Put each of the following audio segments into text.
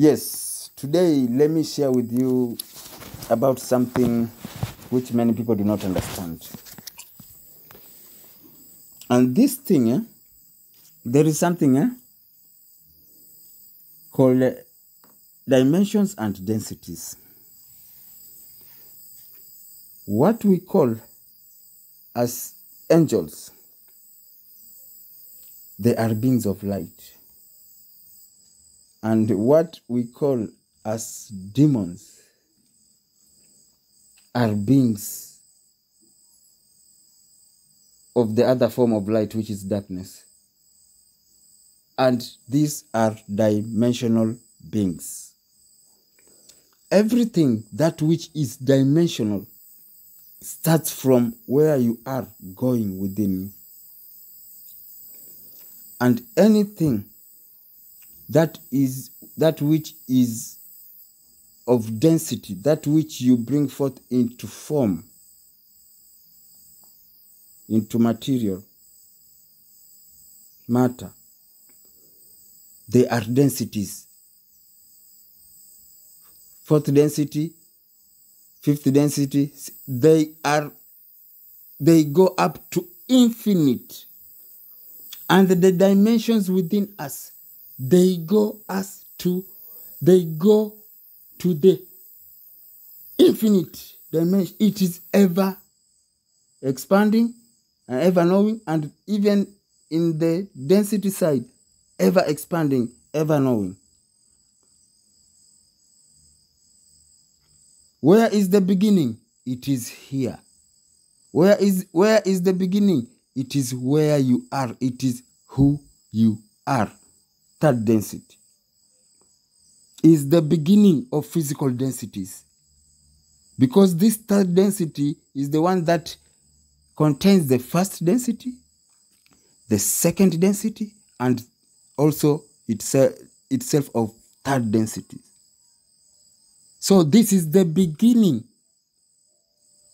Yes, today let me share with you about something which many people do not understand. And this thing, there is something called dimensions and densities. What we call as angels, they are beings of light. And what we call as demons are beings of the other form of light, which is darkness. And these are dimensional beings. Everything that which is dimensional starts from where you are going within you. And anything that which is of density, that which you bring forth into form, into material, matter, they are densities. Fourth density, fifth density, they go up to infinite. And the dimensions within us, they go to the infinite dimension. It is ever expanding and ever knowing, and even in the density side, ever expanding, ever knowing. Where is the beginning? It is here. Where is the beginning? It is where you are. It is who you are. Third density is the beginning of physical densities. Because this third density is the one that contains the first density, the second density, and also itself of third density. So this is the beginning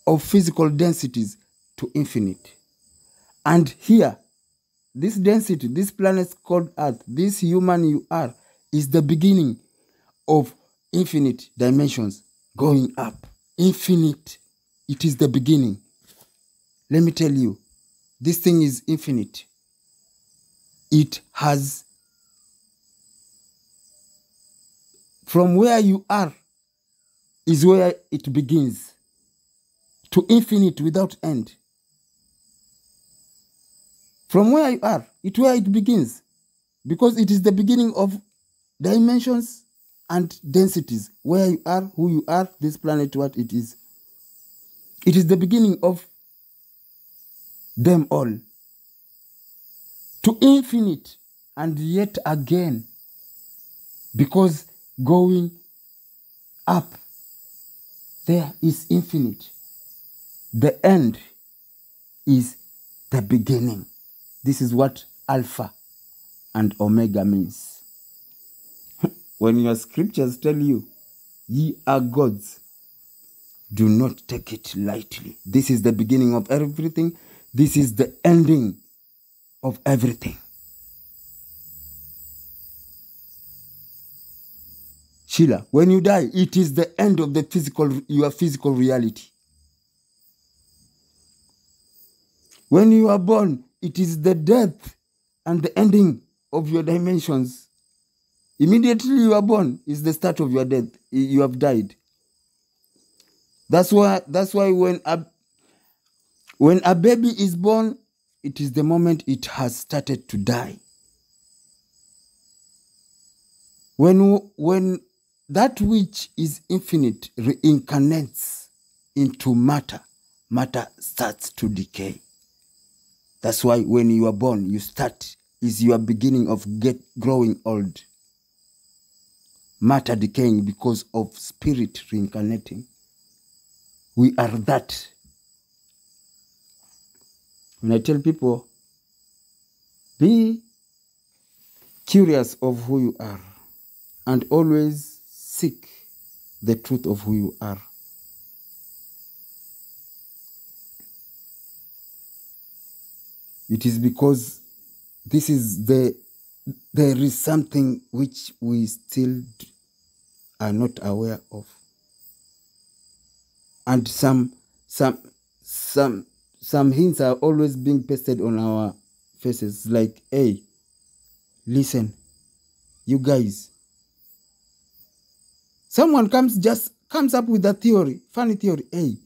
of physical densities to infinite. And here, this density, this planet called Earth, this human you are, is the beginning of infinite dimensions going up. Infinite. It is the beginning. Let me tell you, this thing is infinite. It has, from where you are, is where it begins. To infinite without end. From where you are, it's where it begins. Because it is the beginning of dimensions and densities. Where you are, who you are, this planet, what it is. It is the beginning of them all. To infinite and yet again. Because going up, there is infinite. The end is the beginning. This is what Alpha and Omega means. When your scriptures tell you, ye are gods, do not take it lightly. This is the beginning of everything. This is the ending of everything. Sheila, when you die, it is the end of your physical reality. When you are born, it is the death and the ending of your dimensions. Immediately you are born is the start of your death. You have died. That's why when a baby is born, it is the moment it has started to die. When that which is infinite reincarnates into matter, matter starts to decay. That's why when you are born, is your beginning of growing old. Matter decaying because of spirit reincarnating. We are that. When I tell people, be curious of who you are and always seek the truth of who you are. It is because there is something which we still are not aware of. And some hints are always being pasted on our faces, like, hey, listen, you guys. Someone comes up with a theory, funny theory. Hey,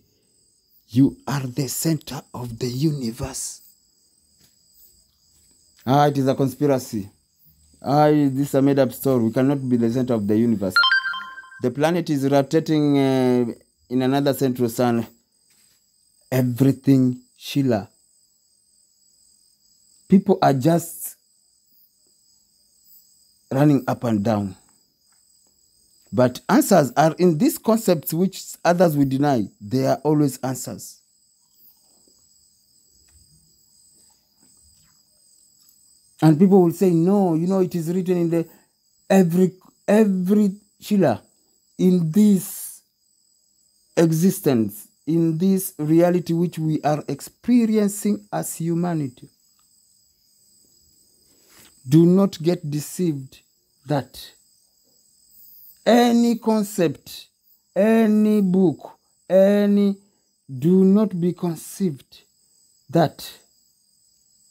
you are the center of the universe. It is a conspiracy. This is a made-up story. We cannot be the center of the universe. The planet is rotating in another central sun. Everything, Sheila. People are just running up and down. But answers are in these concepts which others will deny. They are always answers. And people will say, no, it is written in the every Sheila, in this existence, in this reality which we are experiencing as humanity. Do not get deceived that any concept, any book, do not be conceived that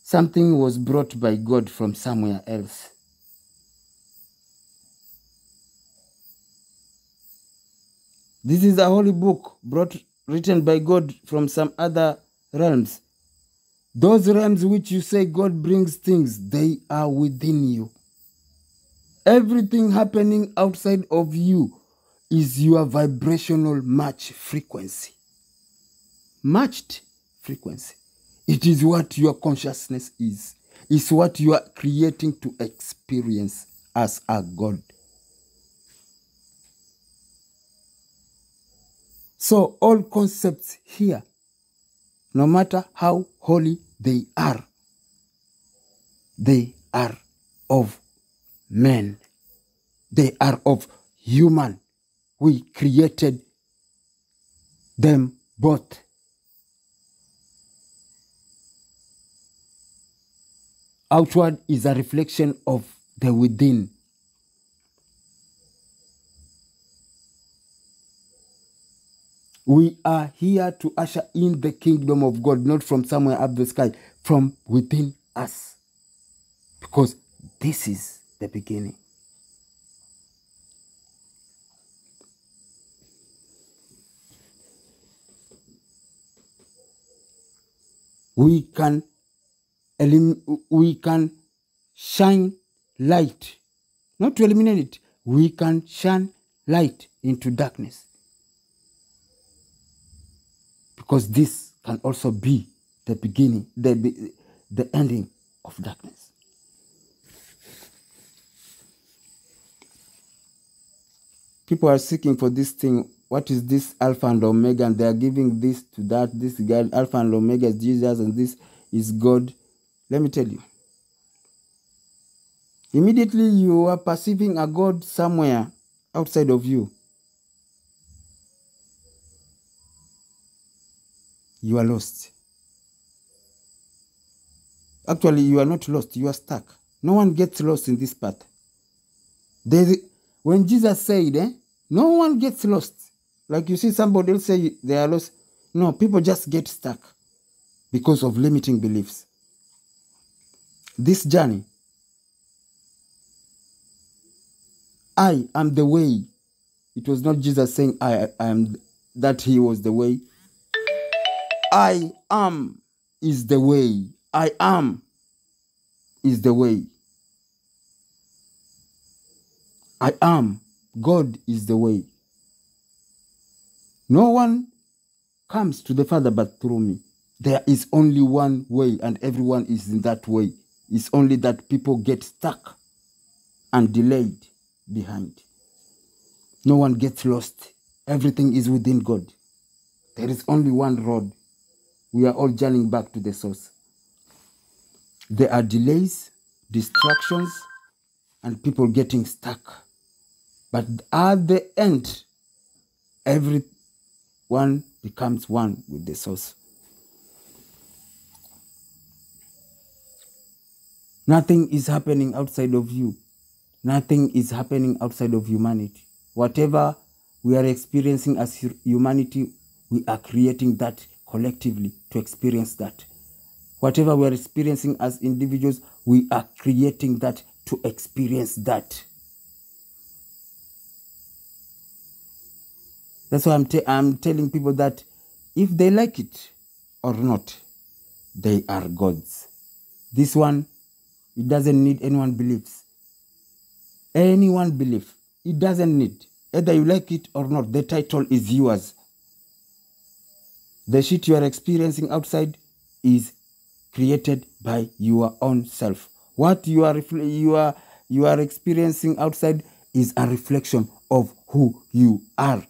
something was brought by God from somewhere else. This is a holy book written by God from some other realms. Those realms which you say God brings things, they are within you. Everything happening outside of you is your vibrational match frequency. Matched frequency. It is what your consciousness is. It's what you are creating to experience as a God. So all concepts here, no matter how holy they are of men. They are of human. We created them both. Outward is a reflection of the within. We are here to usher in the kingdom of God, not from somewhere up the sky, from within us. Because this is the beginning. We can shine light, not to eliminate it. We can shine light into darkness. Because this can also be the beginning, the ending of darkness. People are seeking for this thing. What is this Alpha and Omega? And they are giving this to that. This guy, Alpha and Omega is Jesus, and this is God. Let me tell you. Immediately you are perceiving a God somewhere outside of you. You are lost. Actually, you are not lost. You are stuck. No one gets lost in this path. When Jesus said, no one gets lost. Like you see somebody else say they are lost. No, people just get stuck because of limiting beliefs. This journey, I am the way. It was not Jesus saying I am, that he was the way. I am is the way. I am is the way. I am. God is the way. No one comes to the Father but through me. There is only one way, and everyone is in that way. It's only that people get stuck and delayed behind. No one gets lost. Everything is within God. There is only one road. We are all journeying back to the source. There are delays, distractions, and people getting stuck. But at the end, everyone becomes one with the source. Nothing is happening outside of you. Nothing is happening outside of humanity. Whatever we are experiencing as humanity, we are creating that collectively to experience that. Whatever we are experiencing as individuals, we are creating that to experience that. That's why I'm telling people that if they like it or not, they are gods. This one, it doesn't need anyone beliefs. Anyone belief. It doesn't need. Either you like it or not, the title is yours. The shit you are experiencing outside is created by your own self. What you are experiencing outside is a reflection of who you are.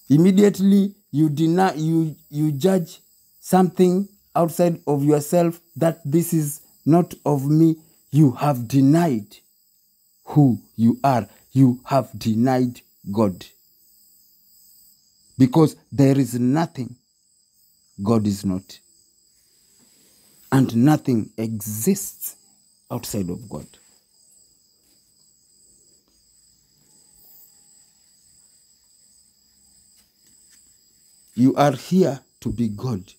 Immediately you deny, you judge something outside of yourself that this is not of me. You have denied who you are. You have denied God. Because there is nothing God is not. And nothing exists outside of God. You are here to be God.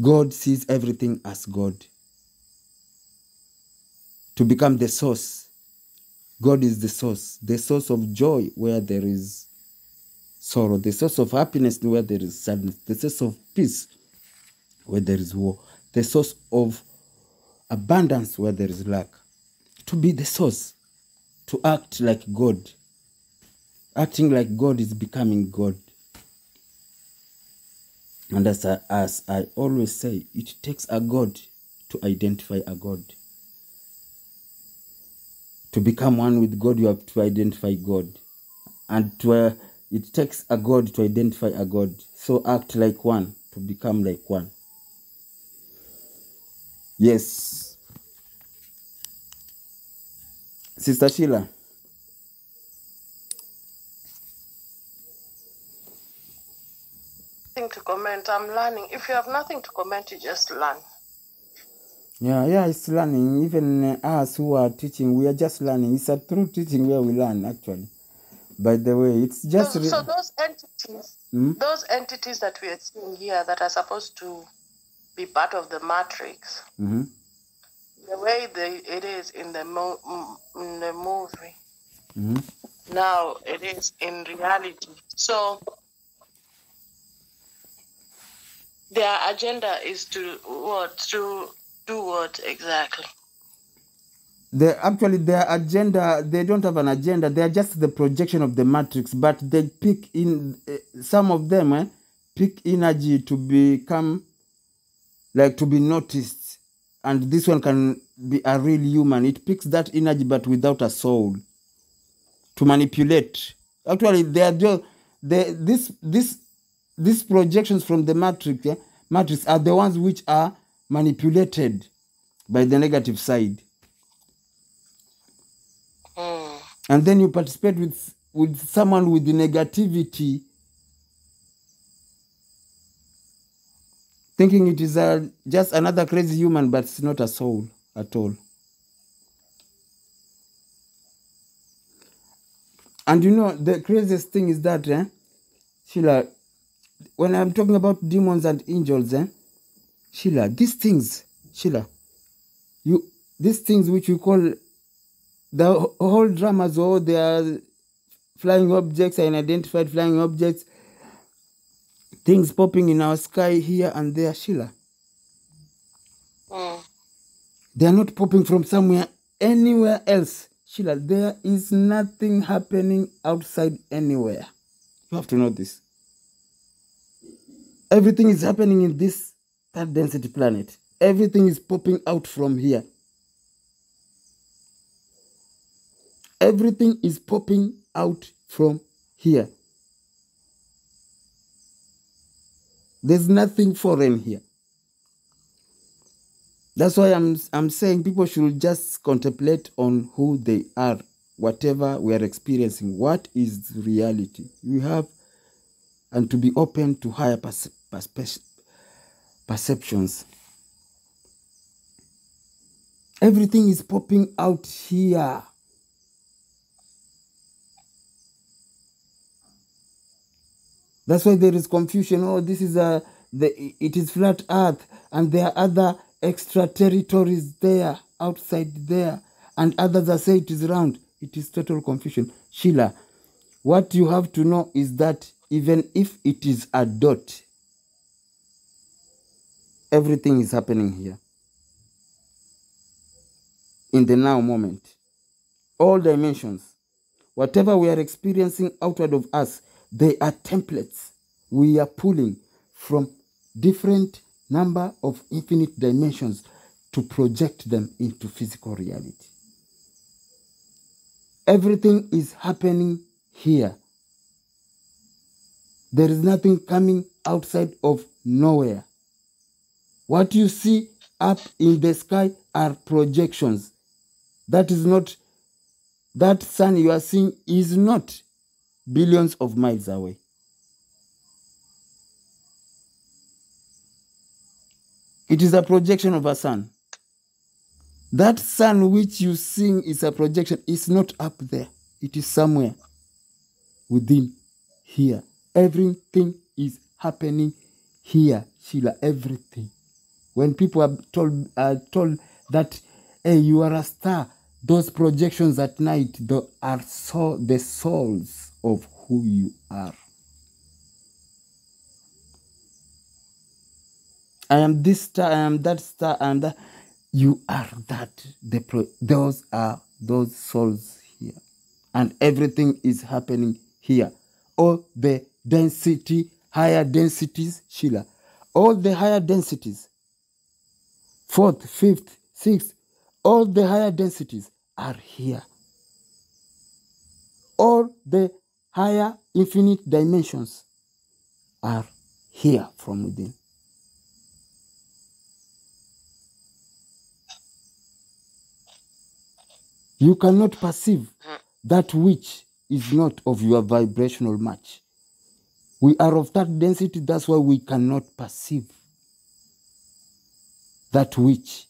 God sees everything as God. To become the source. God is the source of joy where there is sorrow, the source of happiness where there is sadness, the source of peace where there is war, the source of abundance where there is lack. To be the source, to act like God. Acting like God is becoming God. And as I always say, it takes a God to identify a God. To become one with God, you have to identify God. And it takes a God to identify a God. So act like one to become like one. Yes. Sister Sheila. To comment. I'm learning. If you have nothing to comment, you just learn. Yeah, it's learning. Even us who are teaching, we are just learning. It's a true teaching where we learn, actually. By the way, it's just... So those entities that we are seeing here that are supposed to be part of the matrix, the way it is in the movie, now it is in reality. So their agenda is to what? To do what exactly? Actually, their agenda, they don't have an agenda. They are just the projection of the matrix, but they pick in, some of them pick energy to become, like to be noticed. And this one can be a real human. It picks that energy, but without a soul. To manipulate. Actually, they are just, these projections from the matrix are the ones which are manipulated by the negative side. And then you participate with someone with the negativity, thinking it is just another crazy human, but it's not a soul at all. And you know, the craziest thing is that, Sheila, when I'm talking about demons and angels, Sheila, these things which we call the whole dramas, or they are flying objects, unidentified flying objects, things popping in our sky here and there, Sheila. They are not popping from somewhere, anywhere else. Sheila, there is nothing happening outside anywhere. You have to know this. Everything is happening in this third density planet. Everything is popping out from here. Everything is popping out from here. There's nothing foreign here. That's why I'm saying people should just contemplate on who they are, whatever we are experiencing. What is reality? We have, and to be open to higher perceptions. Everything is popping out here. That's why there is confusion. Oh, this is it is flat earth, and there are other extra territories there, outside there, and others are saying it is round. It is total confusion. Sheila, what you have to know is that even if it is a dot, everything is happening here. In the now moment. All dimensions. Whatever we are experiencing outward of us, they are templates. We are pulling from different number of infinite dimensions to project them into physical reality. Everything is happening here. There is nothing coming outside of nowhere. What you see up in the sky are projections. That is not, that sun you are seeing is not billions of miles away. It is a projection of a sun. That sun which you see is a projection is not up there. It is somewhere within here. Everything is happening here, Sheila, everything. When people are told that, hey, you are a star, those projections at night are the souls of who you are. I am this star, I am that star, I am that. You are that. Those are those souls here. And everything is happening here. All the density, higher densities, Sheila. All the higher densities, 4th, 5th, 6th, all the higher densities are here. All the higher infinite dimensions are here from within. You cannot perceive that which is not of your vibrational match. We are of that density, that's why we cannot perceive that which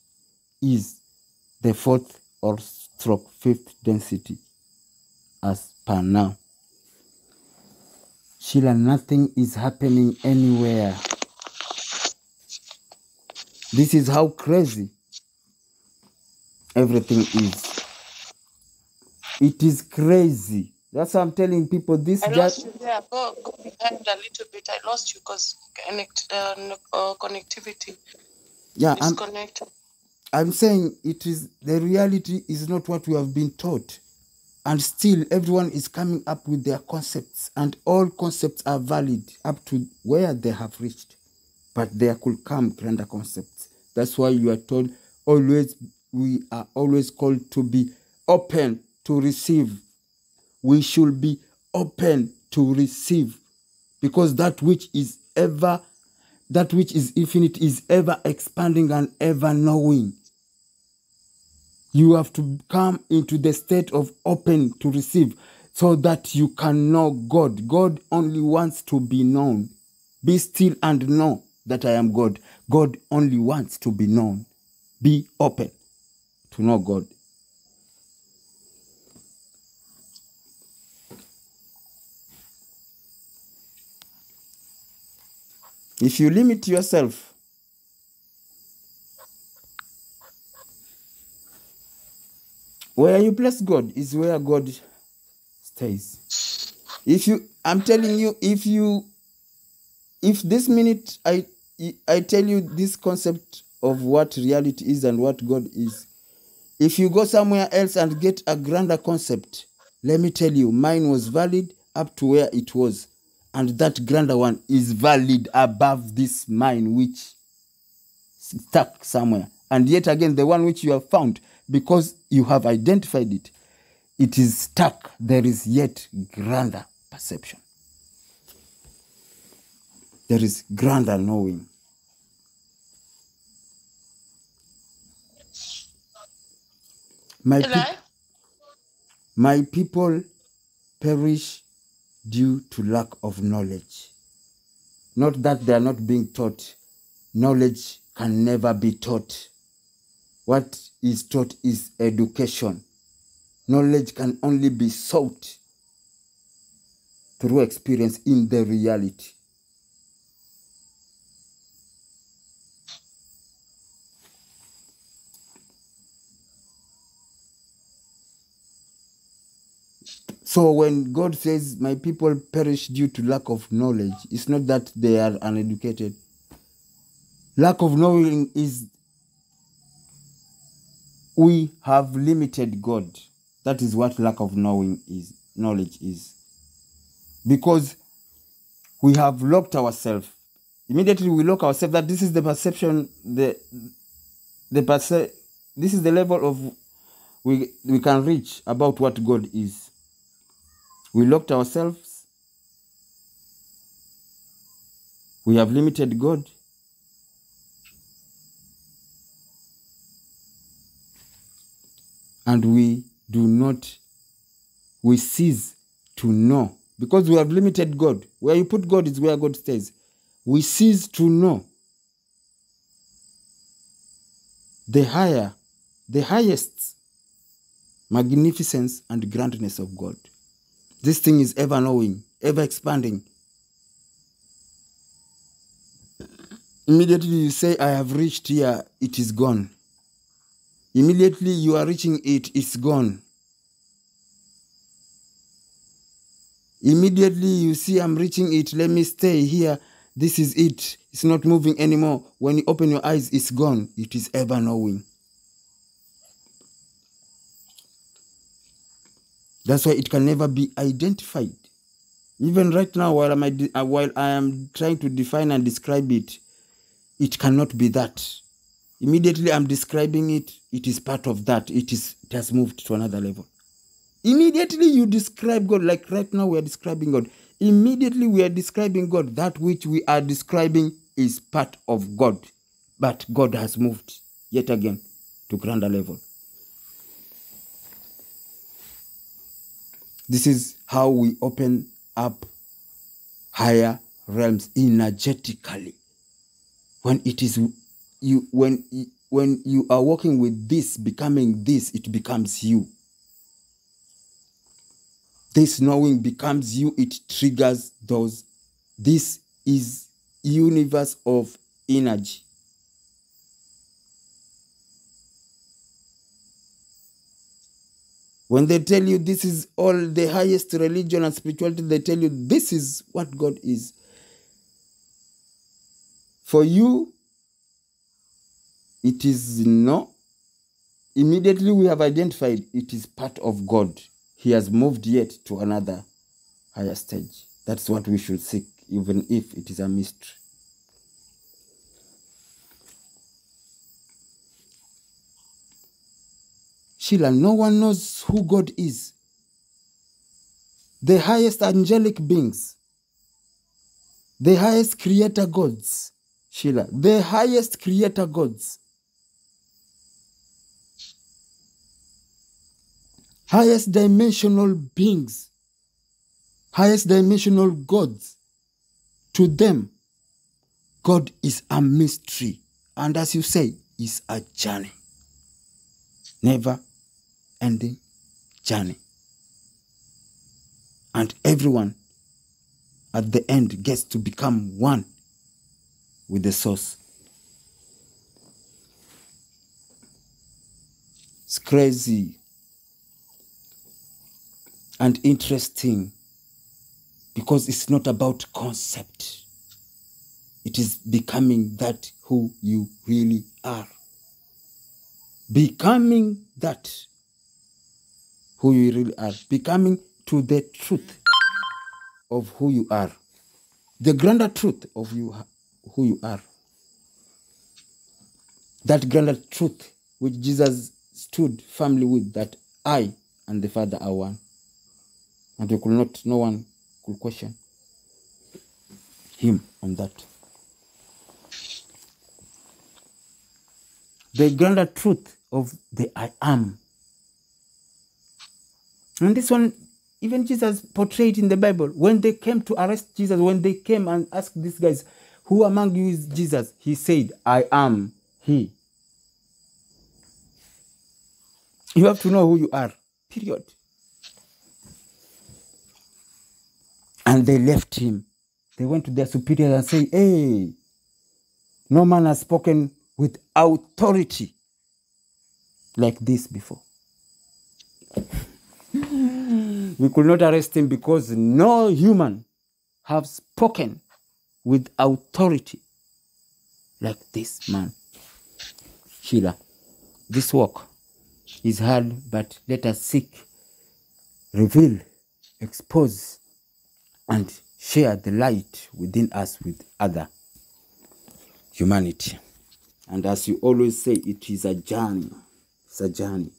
is the 4th or stroke 5th density as per now. Sheila, nothing is happening anywhere. This is how crazy everything is. It is crazy. That's why I'm telling people this. I lost you there. Go behind a little bit. I lost you because connectivity. Yeah, disconnected. I'm saying it is the reality is not what we have been taught, and still everyone is coming up with their concepts, and all concepts are valid up to where they have reached, but there could come grander concepts. That's why you are told always. We are always called to be open to receive. We should be open to receive, because that which is infinite is ever expanding and ever knowing. You have to come into the state of open to receive so that you can know God. God only wants to be known. Be still and know that I am God. God only wants to be known. Be open to know God. If you limit yourself, where you place God is where God stays. I'm telling you, if this minute I tell you this concept of what reality is and what God is, if you go somewhere else and get a grander concept, let me tell you, mine was valid up to where it was. And that grander one is valid above this mine which stuck somewhere. And yet again, the one which you have found, because you have identified it, it is stuck. There is yet grander perception. There is grander knowing. My people perish due to lack of knowledge. Not that they are not being taught. Knowledge can never be taught. What is taught is education. Knowledge can only be sought. through experience in the reality. So when God says, my people perish due to lack of knowledge, it's not that they are uneducated. Lack of knowing is we have limited God. That is what lack of knowing is, knowledge is. Because we have locked ourselves. Immediately we lock ourselves that this is the perception, this is the level of we can reach about what God is. We locked ourselves. We have limited God. And we cease to know. Because we have limited God. Where you put God is where God stays. We cease to know the highest magnificence and grandness of God. This thing is ever knowing, ever expanding. Immediately you say, I have reached here, it is gone. Immediately you are reaching it, it's gone. Immediately you see, I'm reaching it, let me stay here, this is it. It's not moving anymore. When you open your eyes, it's gone. It is ever knowing. That's why it can never be identified. Even right now, while I am trying to define and describe it, it cannot be that. Immediately I'm describing it, it is part of that. It has moved to another level. Immediately you describe God, like right now we are describing God. Immediately we are describing God. That which we are describing is part of God. But God has moved yet again to grander level. This is how we open up higher realms energetically. When it is you, when you are working with this, becoming this, it becomes you. This knowing becomes you, it triggers those. This is universe of energy. When they tell you this is all the highest religion and spirituality, they tell you this is what God is. For you, it is no. Immediately we have identified it is part of God. He has moved yet to another higher stage. That's what we should seek, even if it is a mystery. Sheila, no one knows who God is. The highest angelic beings, the highest creator gods, Sheila, the highest creator gods, highest dimensional beings, highest dimensional gods. To them, God is a mystery. And as you say, is a journey. Never ending journey. And everyone at the end gets to become one with the source. It's crazy and interesting because it's not about concept. It is becoming that who you really are. Becoming that who you really are. Becoming to the truth of who you are. The grander truth of you, who you are. That grander truth which Jesus stood firmly with, that I and the Father are one. And no one could question him on that. The grander truth of the I am. And this one, even Jesus portrayed in the Bible. When they came to arrest Jesus, when they came and asked these guys, who among you is Jesus? He said, I am he. You have to know who you are, period. And they left him. They went to their superiors and said, hey, no man has spoken with authority like this before. We could not arrest him because no human have spoken with authority like this man. Sheila, this work is hard, but let us seek, reveal, expose, and share the light within us with other humanity. And as you always say, it is a journey. It's a journey.